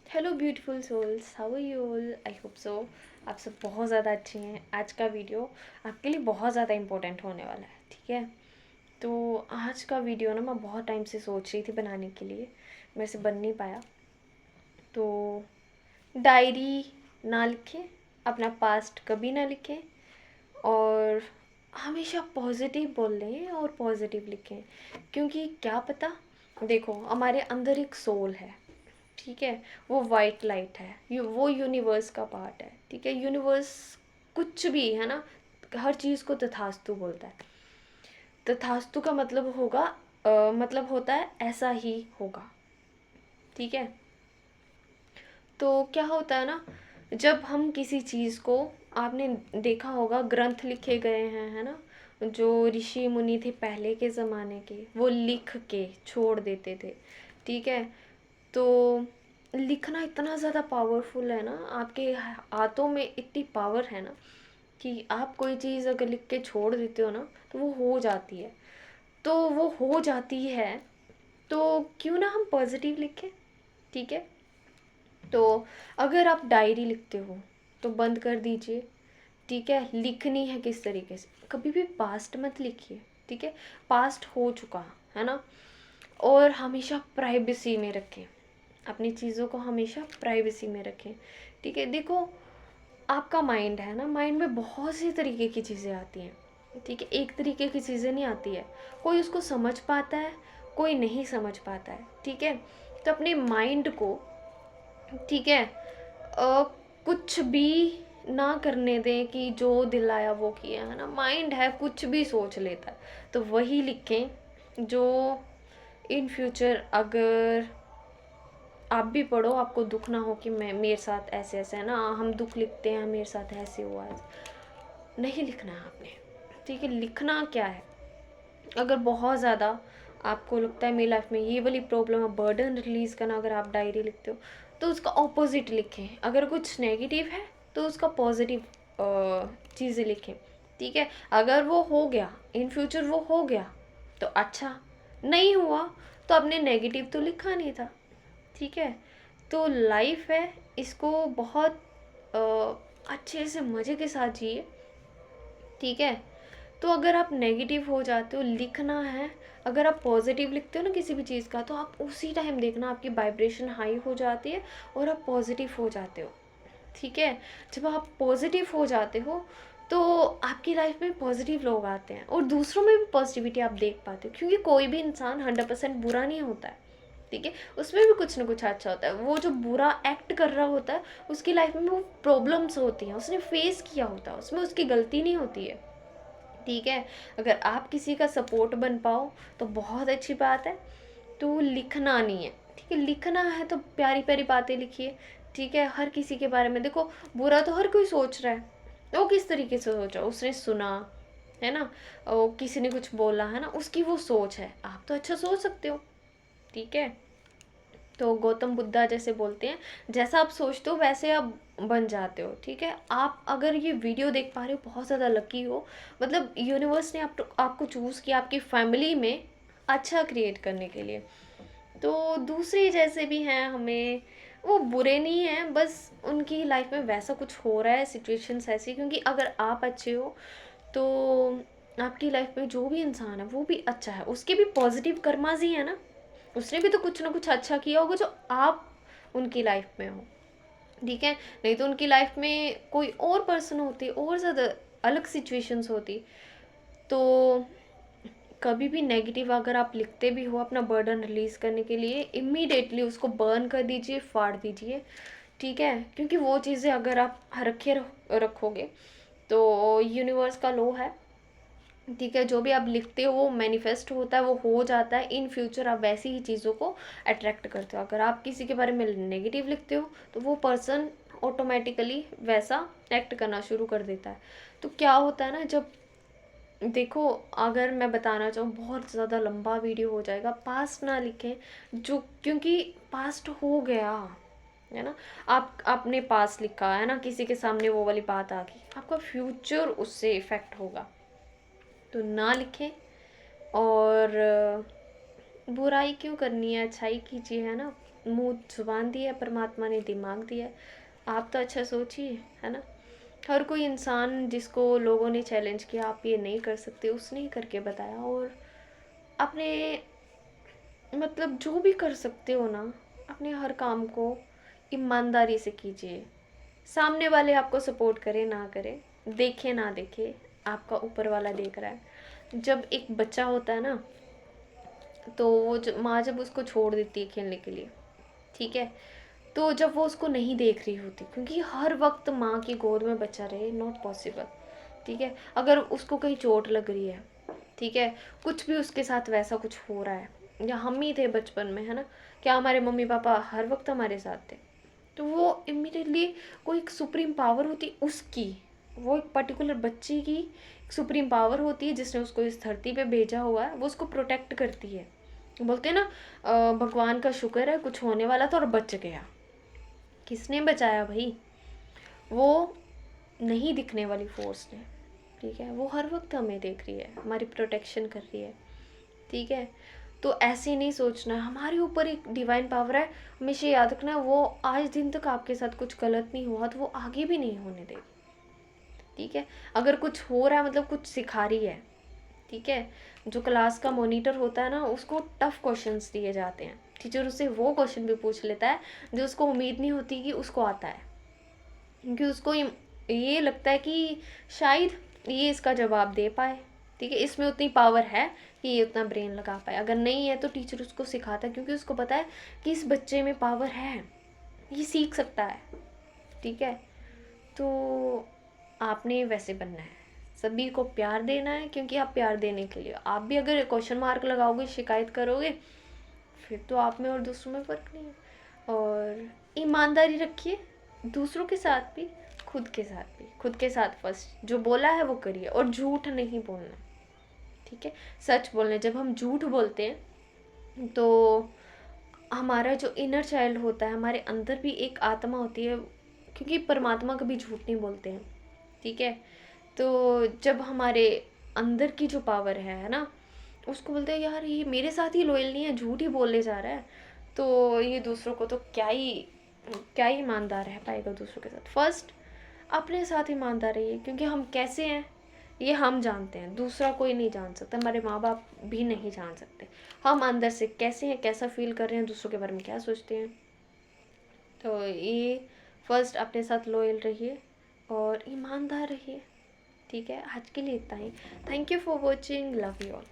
Hello beautiful souls, how are you all? I hope so आप सब बहुत ज़्यादा अच्छे हैं। आज का वीडियो आपके लिए बहुत ज़्यादा इम्पोर्टेंट होने वाला है, ठीक है? तो आज का वीडियो ना मैं बहुत टाइम से सोच रही थी बनाने के लिए, मेरे से बन नहीं पाया। तो डायरी ना लिखें, अपना पास्ट कभी ना लिखें, और हमेशा पॉजिटिव बोल लें और पॉजिटिव लिखें। क्योंकि क्या पता, देखो हमारे अंदर एक सोल है, ठीक है? वो वाइट लाइट है, वो यूनिवर्स का पार्ट है, ठीक है? यूनिवर्स कुछ भी है ना, हर चीज़ को तथास्तु बोलता है। तथास्तु का मतलब होगा मतलब होता है ऐसा ही होगा, ठीक है? तो क्या होता है ना, जब हम किसी चीज़ को, आपने देखा होगा ग्रंथ लिखे गए हैं, है ना? जो ऋषि मुनि थे पहले के ज़माने के, वो लिख के छोड़ देते थे, ठीक है? तो लिखना इतना ज़्यादा पावरफुल है ना, आपके हाथों में इतनी पावर है ना कि आप कोई चीज़ अगर लिख के छोड़ देते हो ना तो वो हो जाती है। तो वो हो जाती है, तो क्यों ना हम पॉजिटिव लिखें, ठीक है? तो अगर आप डायरी लिखते हो तो बंद कर दीजिए, ठीक है? लिखनी है किस तरीके से, कभी भी पास्ट मत लिखिए, ठीक है? पास्ट हो चुका है ना। और हमेशा प्राइवेसी में रखें, अपनी चीज़ों को हमेशा प्राइवेसी में रखें, ठीक है? देखो, आपका माइंड है ना, माइंड में बहुत सी तरीके की चीज़ें आती हैं, ठीक है? एक तरीके की चीज़ें नहीं आती है। कोई उसको समझ पाता है, कोई नहीं समझ पाता है, ठीक है? तो अपने माइंड को, ठीक है, कुछ भी ना करने दें कि जो दिल आया वो किया, है ना? माइंड है, कुछ भी सोच लेता है। तो वही लिखें जो इन फ्यूचर अगर आप भी पढ़ो, आपको दुख ना हो कि मैं, मेरे साथ ऐसे ऐसे है ना, हम दुख लिखते हैं मेरे साथ ऐसे हुआ है। नहीं लिखना है आपने, ठीक है? लिखना क्या है, अगर बहुत ज़्यादा आपको लगता है मेरी लाइफ में ये वाली प्रॉब्लम है, बर्डन रिलीज़ करना, अगर आप डायरी लिखते हो तो उसका ऑपोजिट लिखें। अगर कुछ नेगेटिव है तो उसका पॉजिटिव चीज़ें लिखें, ठीक है? अगर वो हो गया, इन फ्यूचर वो हो गया तो अच्छा, नहीं हुआ तो आपने नेगेटिव तो लिखा नहीं था, ठीक है? तो लाइफ है, इसको बहुत अच्छे से मज़े के साथ जिए, ठीक है? तो अगर आप नेगेटिव हो जाते हो, लिखना है। अगर आप पॉजिटिव लिखते हो ना किसी भी चीज़ का, तो आप उसी टाइम देखना आपकी वाइब्रेशन हाई हो जाती है और आप पॉजिटिव हो जाते हो, ठीक है? जब आप पॉजिटिव हो जाते हो तो आपकी लाइफ में पॉजिटिव लोग आते हैं और दूसरों में भी पॉजिटिविटी आप देख पाते हो, क्योंकि कोई भी इंसान 100% बुरा नहीं होता है, ठीक है? उसमें भी कुछ ना कुछ अच्छा होता है। वो जो बुरा एक्ट कर रहा होता है, उसकी लाइफ में वो प्रॉब्लम्स होती हैं, उसने फेस किया होता है, उसमें उसकी गलती नहीं होती है, ठीक है? अगर आप किसी का सपोर्ट बन पाओ तो बहुत अच्छी बात है। तो लिखना नहीं है, ठीक है? लिखना है तो प्यारी प्यारी बातें लिखिए, ठीक है? हर किसी के बारे में देखो, बुरा तो हर कोई सोच रहा है, वो किस तरीके से सोच रहा है, उसने सुना है ना, किसी ने कुछ बोला है ना, उसकी वो सोच है। आप तो अच्छा सोच सकते हो, ठीक है? तो गौतम बुद्धा जैसे बोलते हैं, जैसा आप सोचते हो वैसे आप बन जाते हो, ठीक है? आप अगर ये वीडियो देख पा रहे हो, बहुत ज़्यादा लकी हो। मतलब यूनिवर्स ने आपको चूज़ किया आपकी फैमिली में अच्छा क्रिएट करने के लिए। तो दूसरे जैसे भी हैं, हमें वो बुरे नहीं हैं, बस उनकी लाइफ में वैसा कुछ हो रहा है, सिचुएशंस ऐसी। क्योंकि अगर आप अच्छे हो तो आपकी लाइफ में जो भी इंसान है वो भी अच्छा है, उसके भी पॉजिटिव कर्माज ही है ना, उसने भी तो कुछ ना कुछ अच्छा किया होगा जो आप उनकी लाइफ में हो, ठीक है? नहीं तो उनकी लाइफ में कोई और पर्सन होती, और ज़्यादा अलग सिचुएशंस होती। तो कभी भी नेगेटिव अगर आप लिखते भी हो अपना बर्डन रिलीज़ करने के लिए, इमीडिएटली उसको बर्न कर दीजिए, फाड़ दीजिए, ठीक है? क्योंकि वो चीज़ें अगर आप रखोगे तो यूनिवर्स का लॉ है, ठीक है? जो भी आप लिखते हो वो मैनिफेस्ट होता है, वो हो जाता है। इन फ्यूचर आप वैसी ही चीज़ों को अट्रैक्ट करते हो। अगर आप किसी के बारे में नेगेटिव लिखते हो तो वो पर्सन ऑटोमेटिकली वैसा एक्ट करना शुरू कर देता है। तो क्या होता है ना, जब देखो, अगर मैं बताना चाहूँ, बहुत ज़्यादा लंबा वीडियो हो जाएगा। पास्ट ना लिखें, जो, क्योंकि पास्ट हो गया है ना। आप आपने पास्ट लिखा है ना, किसी के सामने वो वाली बात आ गई, आपका फ्यूचर उससे इफ़ेक्ट होगा। तो ना लिखें। और बुराई क्यों करनी है, अच्छाई कीजिए, है ना? मुंह जुबान दी है, परमात्मा ने दिमाग दिया है, आप तो अच्छा सोचिए, है ना। हर कोई इंसान जिसको लोगों ने चैलेंज किया आप ये नहीं कर सकते, उसने ही करके बताया। और अपने मतलब जो भी कर सकते हो ना, अपने हर काम को ईमानदारी से कीजिए। सामने वाले आपको सपोर्ट करे ना करे, देखे ना देखे, आपका ऊपर वाला देख रहा है। जब एक बच्चा होता है ना, तो वो माँ जब उसको छोड़ देती है खेलने के लिए, ठीक है, तो जब वो उसको नहीं देख रही होती, क्योंकि हर वक्त माँ की गोद में बच्चा रहे नॉट पॉसिबल, ठीक है। अगर उसको कहीं चोट लग रही है, ठीक है, कुछ भी उसके साथ वैसा कुछ हो रहा है, या हम ही थे बचपन में, है ना, क्या हमारे मम्मी पापा हर वक्त हमारे साथ थे, तो वो इमीडिएटली कोई एक सुप्रीम पावर होती उसकी, वो एक पर्टिकुलर बच्चे की सुप्रीम पावर होती है जिसने उसको इस धरती पे भेजा हुआ है, वो उसको प्रोटेक्ट करती है। बोलते हैं ना, भगवान का शुक्र है कुछ होने वाला था और बच गया। किसने बचाया भाई? वो नहीं दिखने वाली फोर्स ने, ठीक है, वो हर वक्त हमें देख रही है, हमारी प्रोटेक्शन कर रही है, ठीक है। तो ऐसे नहीं सोचना हमारे ऊपर एक डिवाइन पावर है, हमेशा याद रखना वो आज दिन तक आपके साथ कुछ गलत नहीं हुआ तो वो आगे भी नहीं होने देगी, ठीक है। अगर कुछ हो रहा है मतलब कुछ सिखा रही है, ठीक है। जो क्लास का मॉनिटर होता है ना, उसको टफ क्वेश्चंस दिए जाते हैं, टीचर उससे वो क्वेश्चन भी पूछ लेता है जो उसको उम्मीद नहीं होती कि उसको आता है, क्योंकि उसको ये लगता है कि शायद ये इसका जवाब दे पाए, ठीक है, इसमें उतनी पावर है कि ये उतना ब्रेन लगा पाए। अगर नहीं है तो टीचर उसको सिखाता है, क्योंकि उसको पता है कि इस बच्चे में पावर है, ये सीख सकता है, ठीक है। तो आपने वैसे बनना है, सभी को प्यार देना है, क्योंकि आप प्यार देने के लिए, आप भी अगर क्वेश्चन मार्क लगाओगे, शिकायत करोगे, फिर तो आप में और दूसरों में फ़र्क नहीं है। और ईमानदारी रखिए, दूसरों के साथ भी, खुद के साथ भी। खुद के साथ फर्स्ट, जो बोला है वो करिए, और झूठ नहीं बोलना, ठीक है, सच बोलना। जब हम झूठ बोलते हैं तो हमारा जो इनर चाइल्ड होता है, हमारे अंदर भी एक आत्मा होती है, क्योंकि परमात्मा कभी झूठ नहीं बोलते हैं, ठीक है। तो जब हमारे अंदर की जो पावर है ना, उसको बोलते हैं यार ये मेरे साथ ही लॉयल नहीं है, झूठ ही बोलने जा रहा है, तो ये दूसरों को तो क्या ही ईमानदार रह पाएगा दूसरों के साथ। फर्स्ट अपने साथ ईमानदार रहिए, क्योंकि हम कैसे हैं ये हम जानते हैं, दूसरा कोई नहीं जान सकता, हमारे माँ बाप भी नहीं जान सकते हम अंदर से कैसे हैं, कैसा फील कर रहे हैं, दूसरों के बारे में क्या सोचते हैं। तो ये फर्स्ट अपने साथ लॉयल रहिए और ईमानदार रहिए, ठीक है। आज के लिए इतना ही। Thank you for watching, love you all.